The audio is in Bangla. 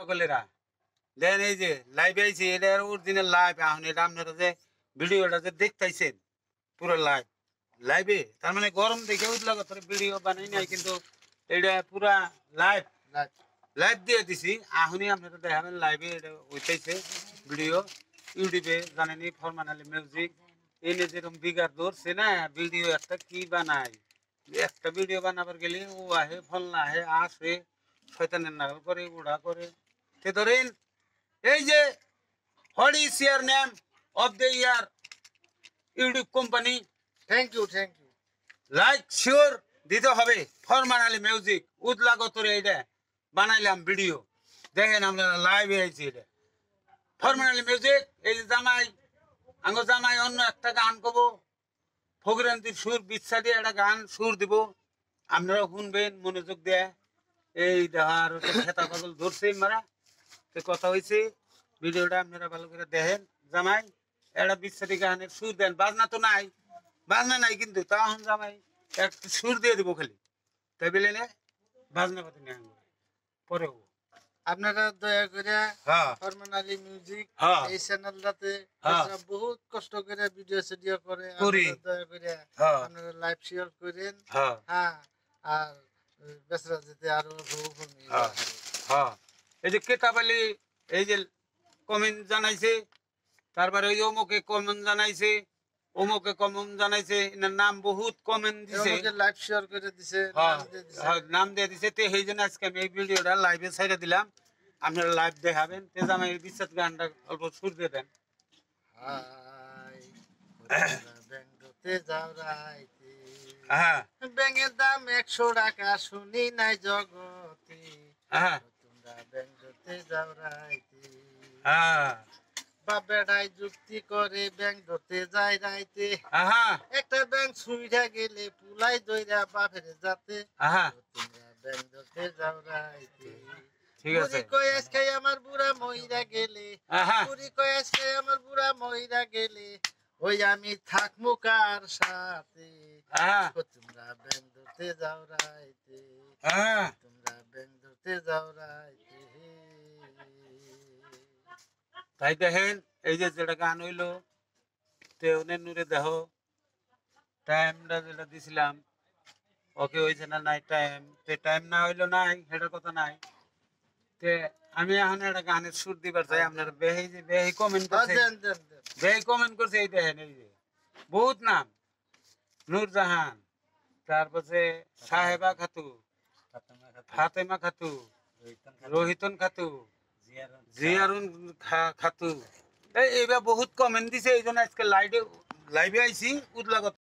সকলেরা দেন এই যে লাইভে আইছি, এটা অরিজিনাল লাইভ। এখন এটা আপনারা যে ভিডিওটা যে দেখতেছেন পুরো লাইভ লাইভে, তার মানে গরম দেখে উঠলা কথা ভিডিও বানাই নাই, কিন্তু এটা পুরা লাইভ লাইভ দিয়ে দিছি। এখনই আপনারা দেখাবেন লাইভে এটা হইতেছে ভিডিও। ইউটিউবে জানেনি ফরমান আলী মিউজিক এনে যেরকম বিগার ধরছে না, ভিডিও একটা কি বানায়, একটা ভিডিও বানাবার গেলে ও আহে ফল না আহে আসে শয়তানের নাগল করে উড়া করে। তে ধরেন এই যে what is your name of the your YouTube company, thank you like sure দিতে হবে। ফরমান আলী মিউজিক উদলাগতরে এটা বানাইলাম ভিডিও, দেখেন আপনারা লাইভে আইছি। এটা ফরমান আলী মিউজিক। এই যে জামাই আঙ্গ জামাই অন্য একটা গান কব, ফকিরান্তির সুর বিচ্ছা দিয়ে একটা গান সুর দিব, আপনারা শুনবেন মনোযোগ দেয়। এই দেখার খেতা পাগল ধরছে মারা, তো কথা হয়েছে ভিডিওটা আপনারা ভালো করে দেখেন। জামাই একটা বিচ্ছাদি গানের সুর দেন, বাজনা তো নাই, বাজনা নাই, কিন্তু তখন জামাই একটা সুর দিয়ে দিব খালি, তাই বলে নে বাজনা পাতি নেই পরে হবো। আপনারা দয়া করে হ্যাঁ ফরমান আলী মিউজিক হ্যাঁ এই চ্যানেলটাতে হ্যাঁ বহুত কষ্ট করে ভিডিও সিডিও করে, করি। আপনারা দয়া করে হ্যাঁ আপনারা লাইভ শেয়ার করেন। হ্যাঁ হ্যাঁ, আর বেসরা যেতে আরো হ্যাঁ হ্যাঁ। এই যে কেতাব আলী এই যে কমেন্ট জানাইছে, তারপরে ওই অমুকে কমেন্ট জানাইছে, অমুকে কমেন্ট জানাইছে, এনার নাম বহুত কমেন্ট দিছে, লাইভ শেয়ার করে দিছে, হ্যাঁ নাম দিয়ে দিছে। হ্যাঁ, নাম দিয়ে দিছে। তো সেই জন্য আজকে আমি এই ভিডিওটা লাইভে ছেড়ে দিলাম, আপনারা লাইভ দেখাবেন। তে জামাই বিশ্বাস গানটা অল্প সুর দিয়ে দেন। হাই ব্যাংকতে যাও রাইতে, হ্যাঁ ব্যাঙের দাম 100 টাকা শুনি নাই জগতে, হ্যাঁ তোমরা ব্যাংকতে যাও রাইতে। হ্যাঁ বাপ বেড়াই যুক্তি করে ব্যাংক ধরতে যায় রাইতে, হ্যাঁ একটা ব্যাংক ছুইরা গেলে পুলাই দইরা বাপের যাতে, হ্যাঁ তোমরা ব্যাংক ধরতে যাও রাইতে। ঠিক আছে। বুড়ি কয় আজকে আমার বুড়া মইরা গেলে, হ্যাঁ বুড়ি কয় আজকে আমার বুড়া মইরা গেলে, ওই আমি থাকমু কার সাথে। হ্যাঁ তোমরা ব্যাংক ধরতে যাও রাইতে, হ্যাঁ তোমরা ব্যাংক ধরতে যাও রাইতে। তাই দেখেন এই যে যেটা গান হইলো, তে অনেক নূরে দেহ টাইমটা যেটা দিছিলাম ওকে হয়েছে না নাই টাইম, তে টাইম না হইলো নাই, সেটার কথা নাই। তে আমি এখন একটা গানের সুর দিবার চাই। আপনার বেহি যে বেহি কমেন্ট করছে, দেন দেন দেন। বেহি কমেন্ট করছে, এই দেখেন এই যে বহুত নাম, নূরজাহান, তারপরে সাহেবা খাতু, ফাতেমা খাতু, রোহিতন খাতু, জিয়ারুন খাতু, এইবার বহুত কমেন্ট দিছে। এই জন্য আজকে লাইভে আইছি উদলাগত